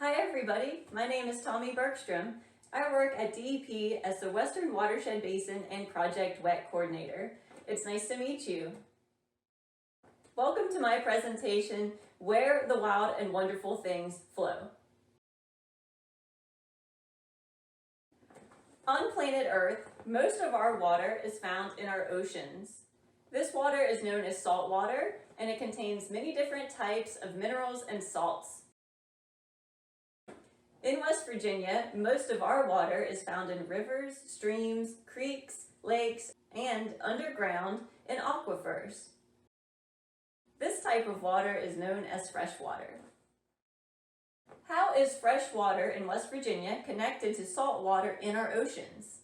Hi everybody, my name is Tommy Bergstrom. I work at DEP as the Western Watershed Basin and Project WET Coordinator. It's nice to meet you. Welcome to my presentation, Where the Wild and Wonderful Things Flow. On planet Earth, most of our water is found in our oceans. This water is known as salt water, and it contains many different types of minerals and salts. In West Virginia, most of our water is found in rivers, streams, creeks, lakes, and underground in aquifers. This type of water is known as fresh water. How is fresh water in West Virginia connected to salt water in our oceans?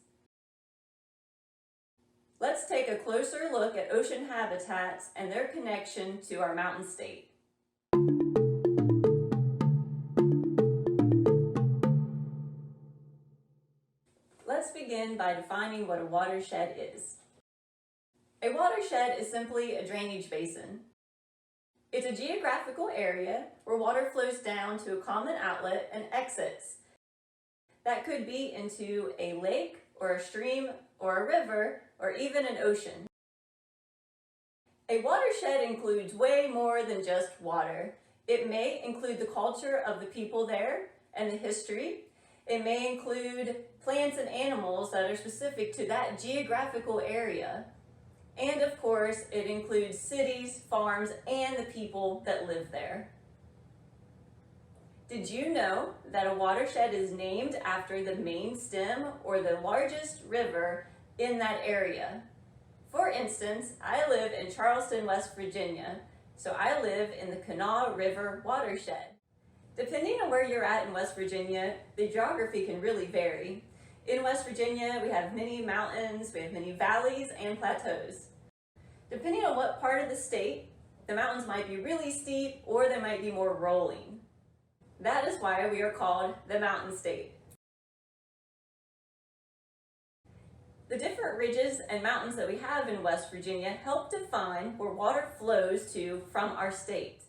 Let's take a closer look at ocean habitats and their connection to our mountain state. Let's begin by defining what a watershed is. A watershed is simply a drainage basin. It's a geographical area where water flows down to a common outlet and exits. That could be into a lake or a stream or a river or even an ocean. A watershed includes way more than just water. It may include the culture of the people there and the history. It may include plants and animals that are specific to that geographical area. And of course, it includes cities, farms, and the people that live there. Did you know that a watershed is named after the main stem or the largest river in that area? For instance, I live in Charleston, West Virginia, so I live in the Kanawha River watershed. Depending on where you're at in West Virginia, the geography can really vary. In West Virginia, we have many mountains, we have many valleys and plateaus. Depending on what part of the state, the mountains might be really steep or they might be more rolling. That is why we are called the mountain state. The different ridges and mountains that we have in West Virginia help define where water flows to from our state.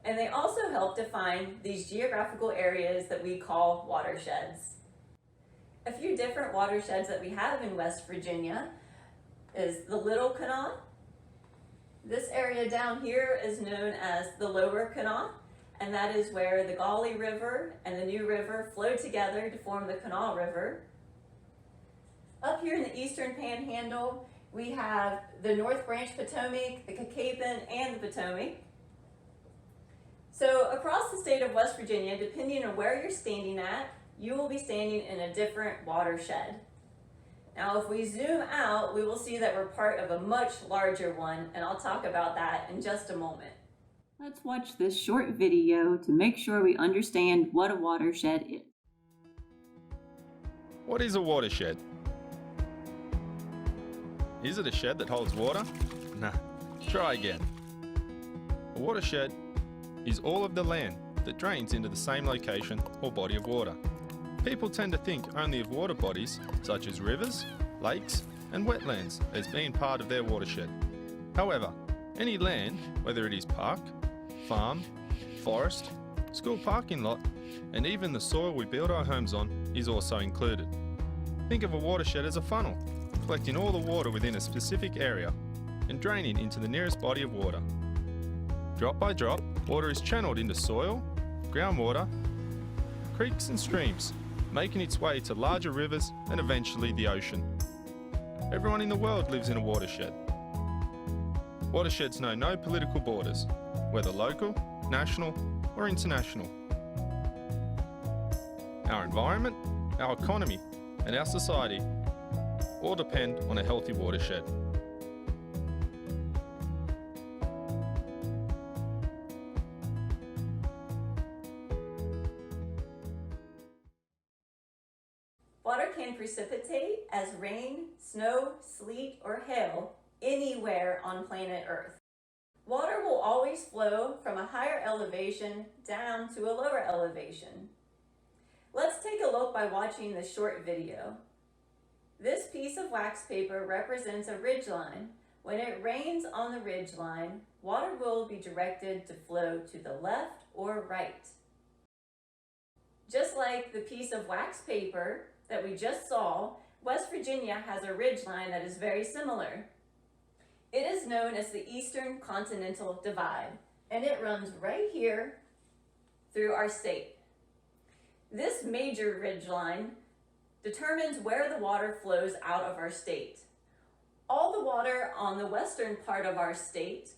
And they also help define these geographical areas that we call watersheds. A few different watersheds that we have in West Virginia is the Little Kanawha. This area down here is known as the Lower Kanawha, and that is where the Gauley River and the New River flow together to form the Kanawha River. Up here in the Eastern Panhandle, we have the North Branch Potomac, the Cacapon, and the Potomac. So across the state of West Virginia, depending on where you're standing at, you will be standing in a different watershed. Now, if we zoom out, we will see that we're part of a much larger one, and I'll talk about that in just a moment. Let's watch this short video to make sure we understand what a watershed is. What is a watershed? Is it a shed that holds water? Nah, try again. A watershed is all of the land that drains into the same location or body of water. People tend to think only of water bodies such as rivers, lakes, and wetlands as being part of their watershed. However, any land, whether it is park, farm, forest, school parking lot, and even the soil we build our homes on is also included. Think of a watershed as a funnel, collecting all the water within a specific area and draining into the nearest body of water. Drop by drop, water is channeled into soil, groundwater, creeks and streams, making its way to larger rivers and eventually the ocean. Everyone in the world lives in a watershed. Watersheds know no political borders, whether local, national, or international. Our environment, our economy, and our society all depend on a healthy watershed. Water can precipitate as rain, snow, sleet, or hail anywhere on planet Earth. Water will always flow from a higher elevation down to a lower elevation. Let's take a look by watching this short video. This piece of wax paper represents a ridgeline. When it rains on the ridgeline, water will be directed to flow to the left or right. Just like the piece of wax paper that we just saw, West Virginia has a ridgeline that is very similar. It is known as the Eastern Continental Divide, and it runs right here through our state. This major ridgeline determines where the water flows out of our state. All the water on the western part of our state,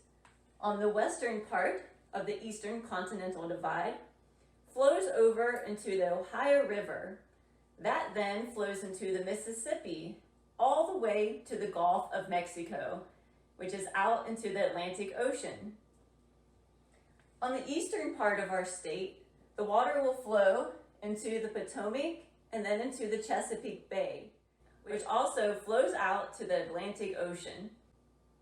on the western part of the Eastern Continental Divide, flows over into the Ohio River. That then flows into the Mississippi, all the way to the Gulf of Mexico, which is out into the Atlantic Ocean. On the eastern part of our state, the water will flow into the Potomac and then into the Chesapeake Bay, which also flows out to the Atlantic Ocean.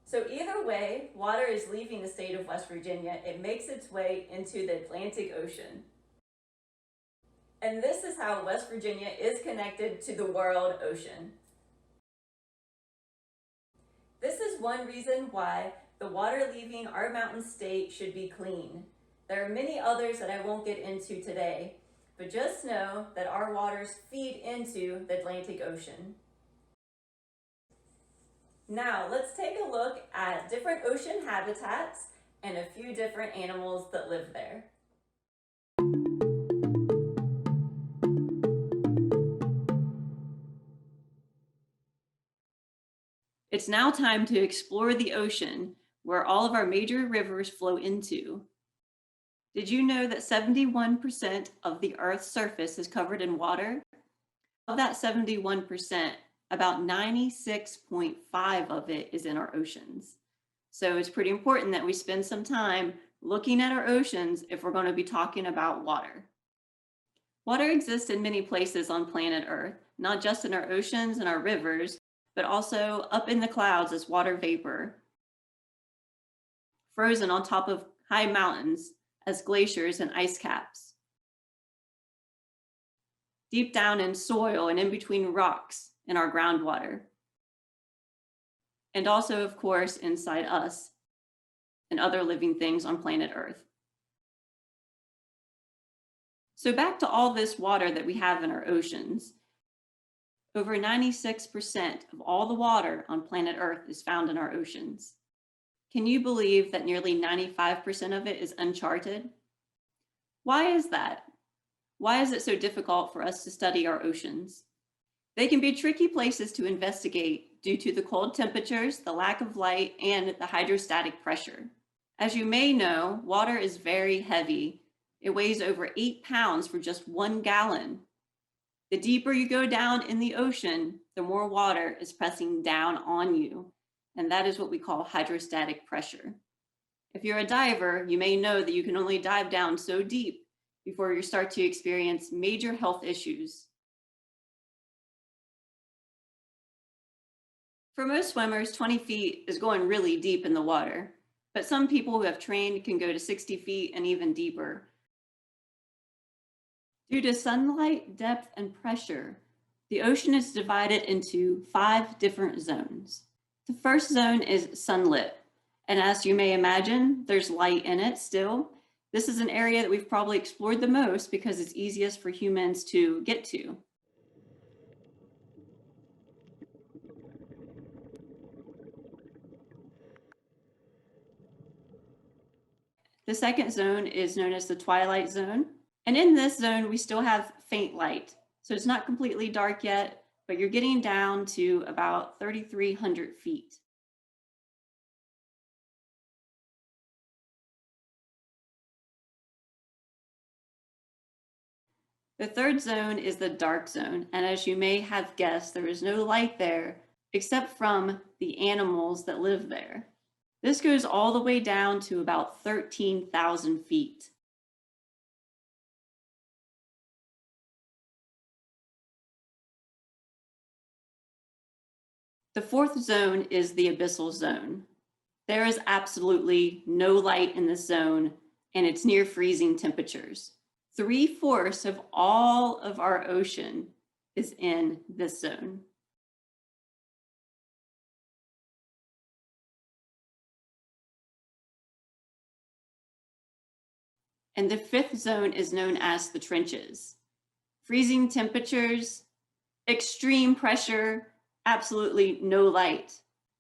So either way, water is leaving the state of West Virginia. It makes its way into the Atlantic Ocean. And this is how West Virginia is connected to the world ocean. This is one reason why the water leaving our mountain state should be clean. There are many others that I won't get into today, but just know that our waters feed into the Atlantic Ocean. Now let's take a look at different ocean habitats and a few different animals that live there. It's now time to explore the ocean, where all of our major rivers flow into. Did you know that 71% of the Earth's surface is covered in water? Of that 71%, about 96.5% of it is in our oceans. So it's pretty important that we spend some time looking at our oceans if we're going to be talking about water. Water exists in many places on planet Earth, not just in our oceans and our rivers, but also up in the clouds as water vapor, frozen on top of high mountains as glaciers and ice caps, deep down in soil and in between rocks in our groundwater, and also, of course, inside us and other living things on planet Earth. So back to all this water that we have in our oceans. Over 96% of all the water on planet Earth is found in our oceans. Can you believe that nearly 95% of it is uncharted? Why is that? Why is it so difficult for us to study our oceans? They can be tricky places to investigate due to the cold temperatures, the lack of light, and the hydrostatic pressure. As you may know, water is very heavy. It weighs over 8 pounds for just 1 gallon. The deeper you go down in the ocean, the more water is pressing down on you. And that is what we call hydrostatic pressure. If you're a diver, you may know that you can only dive down so deep before you start to experience major health issues. For most swimmers, 20 feet is going really deep in the water, but some people who have trained can go to 60 feet and even deeper. Due to sunlight, depth, and pressure, the ocean is divided into 5 different zones. The first zone is sunlit, and as you may imagine, there's light in it still. This is an area that we've probably explored the most because it's easiest for humans to get to. The second zone is known as the twilight zone. And in this zone, we still have faint light. So it's not completely dark yet, but you're getting down to about 3,300 feet. The third zone is the dark zone. And as you may have guessed, there is no light there except from the animals that live there. This goes all the way down to about 13,000 feet. The fourth zone is the abyssal zone. There is absolutely no light in this zone, and it's near freezing temperatures. 3/4 of all of our ocean is in this zone. And the fifth zone is known as the trenches. freezing temperatures, extreme pressure, absolutely no light.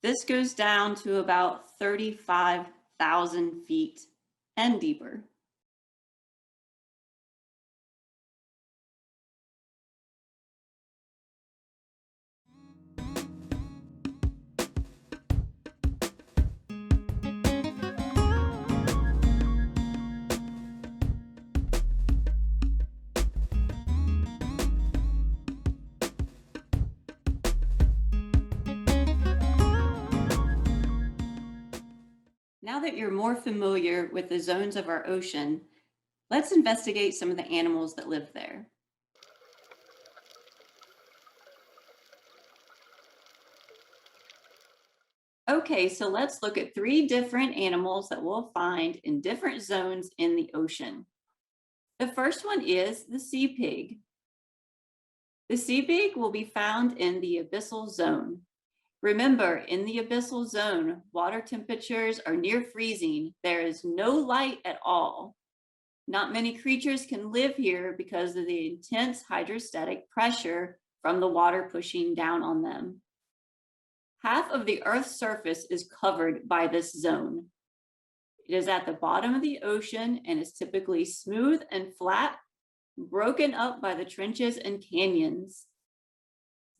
This goes down to about 35,000 feet and deeper. Now that you're more familiar with the zones of our ocean, let's investigate some of the animals that live there. Okay, so let's look at 3 different animals that we'll find in different zones in the ocean. The first one is the sea pig. The sea pig will be found in the abyssal zone. Remember, in the abyssal zone, water temperatures are near freezing. There is no light at all. Not many creatures can live here because of the intense hydrostatic pressure from the water pushing down on them. Half of the Earth's surface is covered by this zone. It is at the bottom of the ocean and is typically smooth and flat, broken up by the trenches and canyons.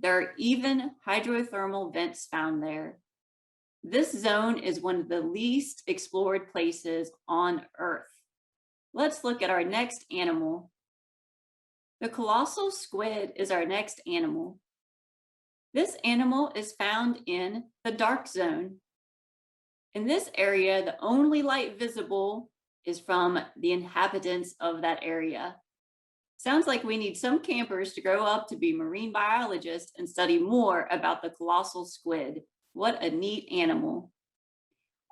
There are even hydrothermal vents found there. This zone is one of the least explored places on Earth. Let's look at our next animal. The colossal squid is our next animal. This animal is found in the dark zone. In this area, the only light visible is from the inhabitants of that area. Sounds like we need some campers to grow up to be marine biologists and study more about the colossal squid. What a neat animal.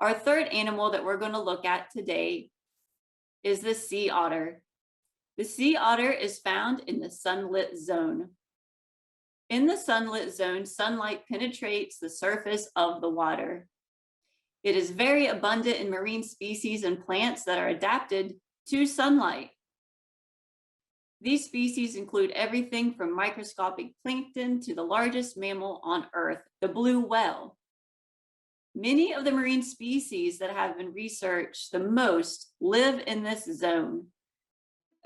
Our third animal that we're going to look at today is the sea otter. The sea otter is found in the sunlit zone. In the sunlit zone, sunlight penetrates the surface of the water. It is very abundant in marine species and plants that are adapted to sunlight. These species include everything from microscopic plankton to the largest mammal on Earth, the blue whale. Many of the marine species that have been researched the most live in this zone.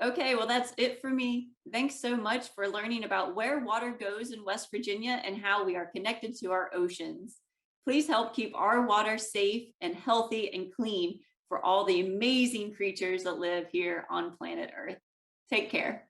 Okay, well, that's it for me. Thanks so much for learning about where water goes in West Virginia and how we are connected to our oceans. Please help keep our water safe and healthy and clean for all the amazing creatures that live here on planet Earth. Take care.